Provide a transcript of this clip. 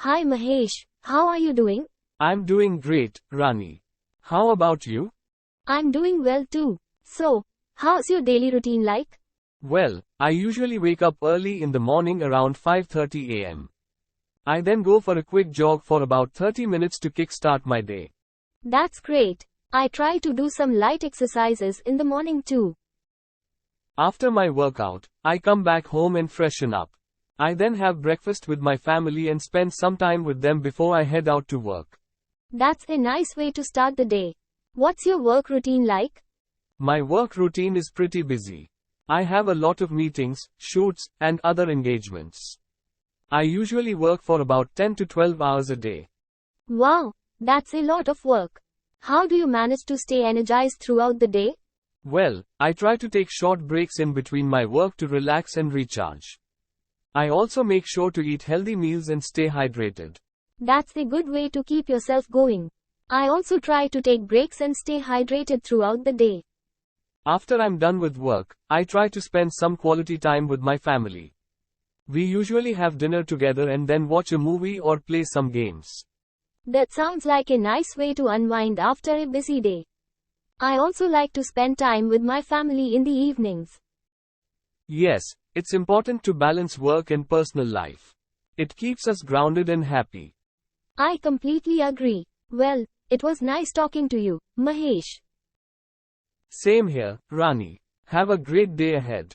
Hi Mahesh, how are you doing? I'm doing great, Rani. How about you? I'm doing well too. So, how's your daily routine like? Well, I usually wake up early in the morning around 5:30 a.m. I then go for a quick jog for about 30 minutes to kickstart my day. That's great. I try to do some light exercises in the morning too. After my workout, I come back home and freshen up. I then have breakfast with my family and spend some time with them before I head out to work. That's a nice way to start the day. What's your work routine like? My work routine is pretty busy. I have a lot of meetings, shoots, and other engagements. I usually work for about 10 to 12 hours a day. Wow, that's a lot of work. How do you manage to stay energized throughout the day? Well, I try to take short breaks in between my work to relax and recharge. I also make sure to eat healthy meals and stay hydrated. That's a good way to keep yourself going. I also try to take breaks and stay hydrated throughout the day. After I'm done with work, I try to spend some quality time with my family. We usually have dinner together and then watch a movie or play some games. That sounds like a nice way to unwind after a busy day. I also like to spend time with my family in the evenings. Yes, it's important to balance work and personal life. It keeps us grounded and happy. I completely agree. Well, it was nice talking to you, Mahesh. Same here, Rani. Have a great day ahead.